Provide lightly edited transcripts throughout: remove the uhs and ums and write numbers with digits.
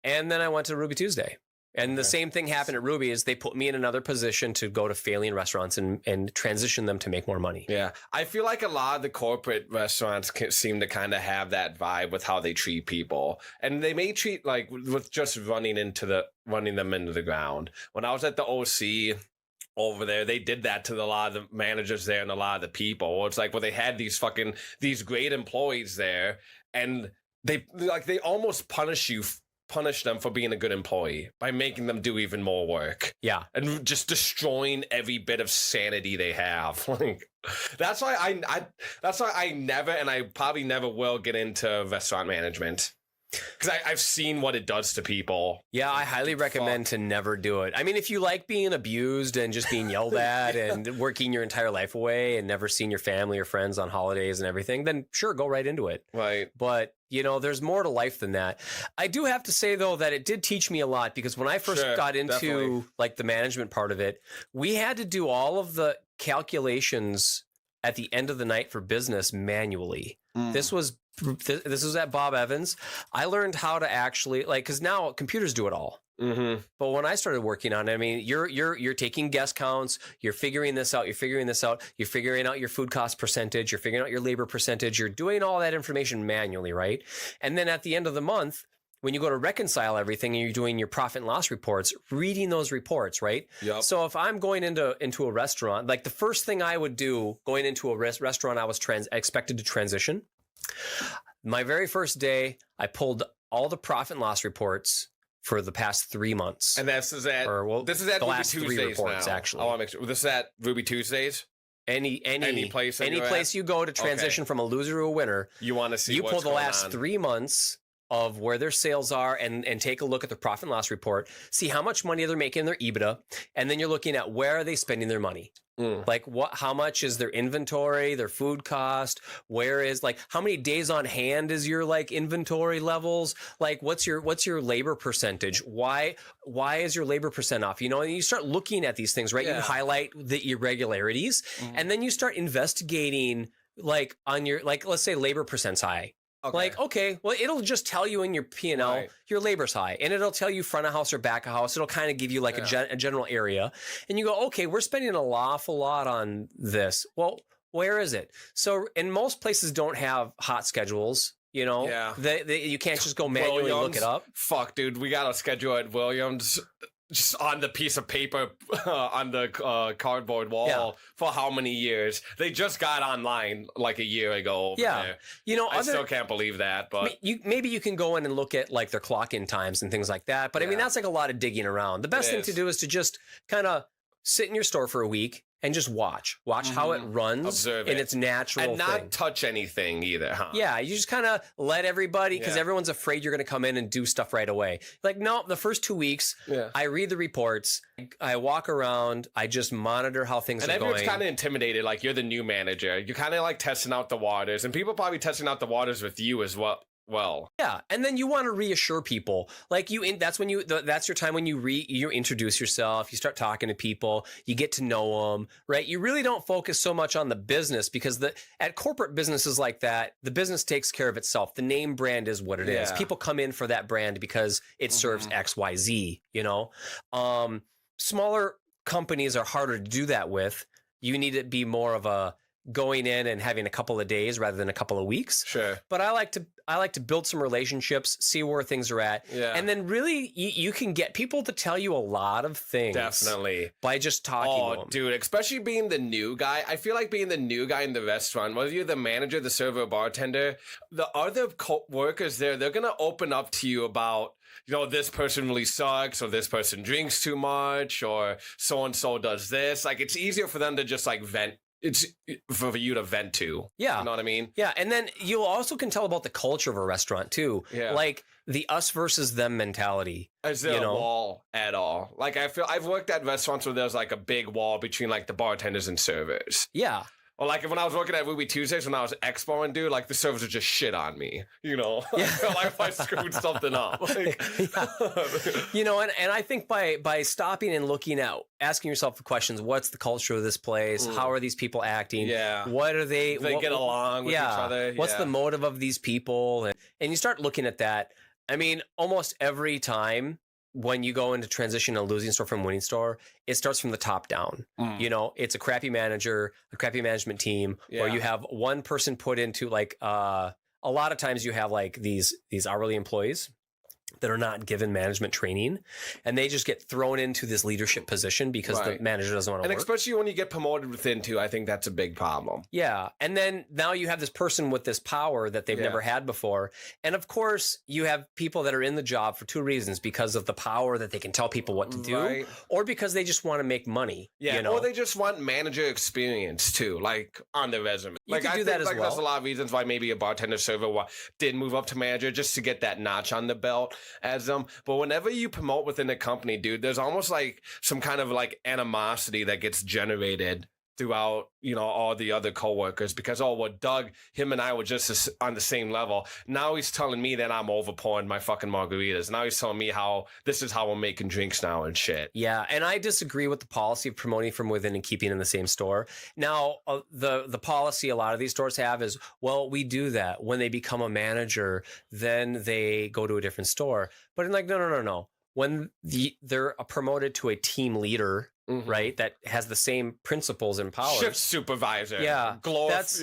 And then I went to Ruby Tuesday. And the same thing happened at Ruby is they put me in another position to go to failing restaurants and transition them to make more money. Yeah. I feel like a lot of the corporate restaurants seem to kind of have that vibe with how they treat people. And they may treat like with just running them into the ground. When I was at the OC over there, they did that to a lot of the managers there and a lot of the people. It's like, well, they had these great employees there and they almost punish them for being a good employee by making them do even more work. Yeah. And just destroying every bit of sanity they have. Like that's why I never, and I probably never will get into restaurant management. Because I've seen what it does to people. Yeah, I highly recommend to never do it. I mean, if you like being abused and just being yelled at and working your entire life away and never seeing your family or friends on holidays and everything, then sure, go right into it. Right. But, there's more to life than that. I do have to say, though, that it did teach me a lot because when I first got into like the management part of it, we had to do all of the calculations at the end of the night for business manually. This was at Bob Evans. I learned how to actually because now computers do it all. Mm-hmm. But when I started working on it, I mean, you're taking guest counts, you're figuring this out, you're figuring out your food cost percentage, you're figuring out your labor percentage, you're doing all that information manually, right? And then at the end of the month, when you go to reconcile everything and you're doing your profit and loss reports, reading those reports, right? Yep. So if I'm going into a restaurant, like the first thing I would do going into a restaurant I was expected to transition, my very first day, I pulled all the profit and loss reports for the past 3 months. And this is at Ruby Tuesdays reports, now. actually. I want to make sure. This is at Ruby Tuesdays? Any place you go to transition from a loser to a winner, you want to see you pull the last 3 months of where their sales are and take a look at their profit and loss report, see how much money they're making in their EBITDA, and then you're looking at where are they spending their money. Like how much is their inventory, their food cost, how many days on hand is your inventory levels? Like what's your labor percentage? Why is your labor percent off? And you start looking at these things, right? Yeah. You highlight the irregularities and then you start investigating on your, let's say labor percent's high. Okay. Well, it'll just tell you in your P&L, your labor's high, and it'll tell you front of house or back of house. It'll kind of give you a general area, and you go, okay, we're spending an awful lot on this. Well, where is it? So, and most places don't have hot schedules. You can't just go manually look it up. Fuck, dude, we got a schedule at Williams. Just on the piece of paper on the cardboard wall for how many years? They just got online like a year ago over there. I still can't believe that. But maybe you can go in and look at their clock-in times and things like that. But I mean, that's a lot of digging around. The best thing to do is to just kind of sit in your store for a week and just watch how it runs in its natural and not touch anything either, huh? Yeah, you just kind of let everybody, because everyone's afraid you're going to come in and do stuff right away. No, the first 2 weeks, I read the reports, I walk around, I just monitor how things are going. And everyone's kind of intimidated, you're the new manager. You're kind of testing out the waters, and people probably testing out the waters with you as well. Yeah, and then you want to reassure people. That's your time when you introduce yourself, you start talking to people, you get to know them, right? You really don't focus so much on the business because at corporate businesses like that, the business takes care of itself. The name brand is what it is. People come in for that brand because it serves X, Y, Z. Smaller companies are harder to do that with. You need to be more of a going in and having a couple of days rather than a couple of weeks. Sure. But I like to build some relationships, see where things are at. Yeah. And then really you can get people to tell you a lot of things. Definitely. By just talking to them. Dude, especially being the new guy. I feel like being the new guy in the restaurant, whether you're the manager, the server, or bartender, the other workers there, they're going to open up to you about, this person really sucks, or this person drinks too much, or so-and-so does this. It's easier for them to just vent. It's for you to vent to. Yeah. You know what I mean? Yeah. And then you also can tell about the culture of a restaurant too. Yeah. The us versus them mentality. Is there a wall at all? I feel I've worked at restaurants where there's a big wall between the bartenders and servers. Yeah. Or when I was working at Ruby Tuesdays when I was expoing, dude, the servers would just shit on me, Yeah. If I screwed something up. And I think by stopping and looking out, asking yourself the questions, what's the culture of this place? How are these people acting? Yeah. What are they? Do they get along with each other? What's the motive of these people? And you start looking at that. I mean, almost every time when you go into transition a losing store from winning store, it starts from the top down. You know, it's a crappy manager, a crappy management team, or Yeah. you have one person put into like a lot of times you have like these hourly employees that are not given management training, and they just get thrown into this leadership position because Right. the manager doesn't want to And work. especially when you get promoted within too, I think that's a big problem. Yeah. And then now you have this person with this power that they've Yeah. never had before. And of course, you have people that are in the job for two reasons: because of the power that they can tell people what to do, Right. or because they just want to make money. Yeah, You know? or they just want manager experience too, like on their resume. You Like could I do think that as like there's a well. lot of reasons why maybe a bartender server did move up to manager just to get that notch on the belt as them. But whenever you promote within a company, dude, there's almost like some kind of like animosity that gets generated throughout, you know, all the other coworkers because, oh, well, Doug, him and I were just on the same level. Now he's telling me that I'm over pouring my fucking margaritas. Now he's telling me how this is how I'm making drinks now and shit. Yeah, and I disagree with the policy of promoting from within and keeping in the same store. Now, the policy a lot of these stores have is, well, we do that when they become a manager, then they go to a different store. But I'm like, no. When they're promoted to a team leader, Mhm. right, that has the same principles and powers. Shift supervisor. Yeah, That's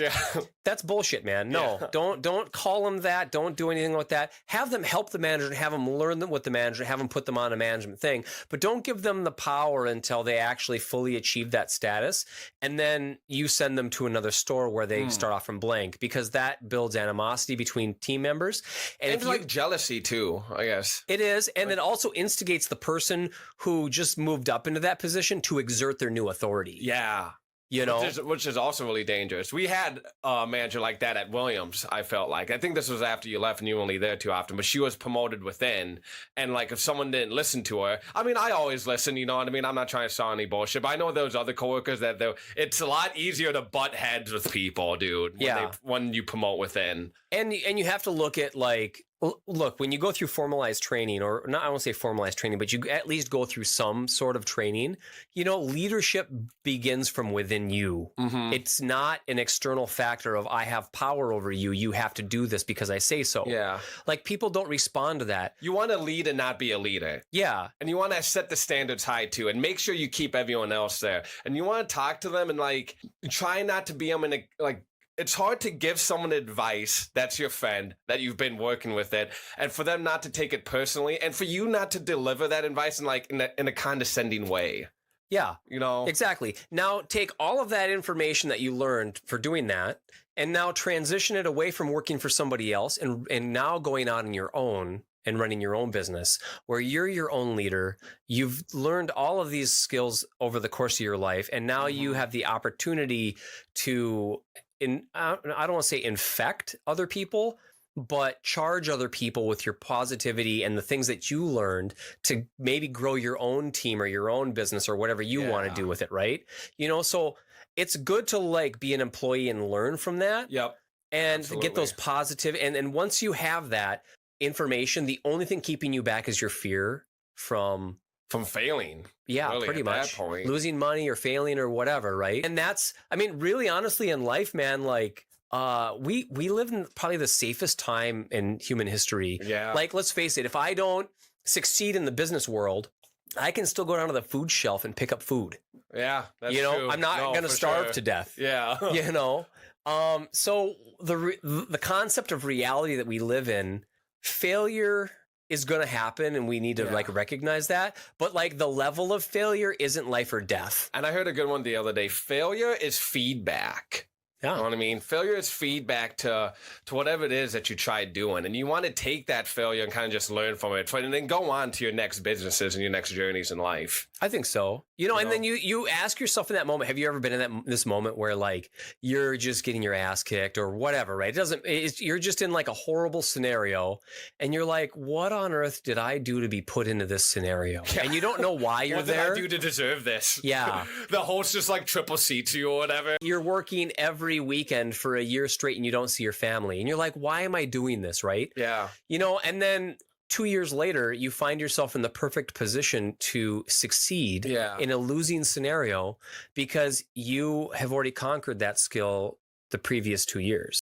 That's bullshit, man. No, Yeah. don't call them that. Don't do anything with that. Have them help the manager and have them learn them with the manager, have them put them on a management thing, but don't give them the power until they actually fully achieve that status. And then you send them to another store where they start off from blank, because that builds animosity between team members. And and if like you, jealousy too, I guess. it is, and it also instigates the person who just moved up into that position to exert their new authority. Yeah. You know, Which is also really dangerous. We had a manager like that at Williams, I felt like. I think this was after you left and you were only there too often, but she was promoted within. And like if someone didn't listen to her, I mean, I always listen, you know what I mean? I'm not trying to start any bullshit, but I know those other coworkers that it's a lot easier to butt heads with people, dude, when you promote within. And you have to look at like, look, when you go through formalized training, or not, I won't say formalized training, but you at least go through some sort of training, you know, leadership begins from within you. Mm-hmm. It's not an external factor of I have power over you. You have to do this because I say so. Yeah. Like people don't respond to that. You want to lead and not be a leader. Yeah. And you want to set the standards high too, and make sure you keep everyone else there. And you want to talk to them and like try not to be them in a like. It's hard to give someone advice that's your friend, that you've been working with it, and for them not to take it personally, and for you not to deliver that advice in like in a condescending way. Yeah. You know? Exactly. Now take all of that information that you learned for doing that, and now transition it away from working for somebody else and now going out on your own and running your own business where you're your own leader. You've learned all of these skills over the course of your life, and now you have the opportunity to I don't want to say infect other people, but charge other people with your positivity and the things that you learned to maybe grow your own team or your own business or whatever you want to do with it, right? You know, so it's good to like be an employee and learn from that. Yep. And to get those positive, and once you have that information, the only thing keeping you back is your fear from failing. Yeah, really, pretty at that much. point. Losing money or failing or whatever, right? And that's, I mean, really honestly in life, man, like we live in probably the safest time in human history. Yeah. Like, let's face it, if I don't succeed in the business world, I can still go down to the food shelf and pick up food. Yeah, that's you know, true. I'm not going to starve to death. Yeah. You know, so the concept of reality that we live in, failure is going to happen, and we need to like recognize that. But like the level of failure isn't life or death. And I heard a good one the other day. Failure is feedback. Yeah. You know what I mean? Failure is feedback to whatever it is that you tried doing. And you want to take that failure and kind of just learn from it and then go on to your next businesses and your next journeys in life. I think so. You know, and then you ask yourself in that moment, have you ever been in this moment where like you're just getting your ass kicked or whatever, right? You're just in like a horrible scenario and you're like, what on earth did I do to be put into this scenario? Yeah. And you don't know why you're there. What did I do to deserve this? Yeah. The host just like triple seats you or whatever. You're working every weekend for a year straight and you don't see your family. And you're like, why am I doing this, right? Yeah. You know, and then 2 years later, you find yourself in the perfect position to succeed in a losing scenario because you have already conquered that skill the previous 2 years.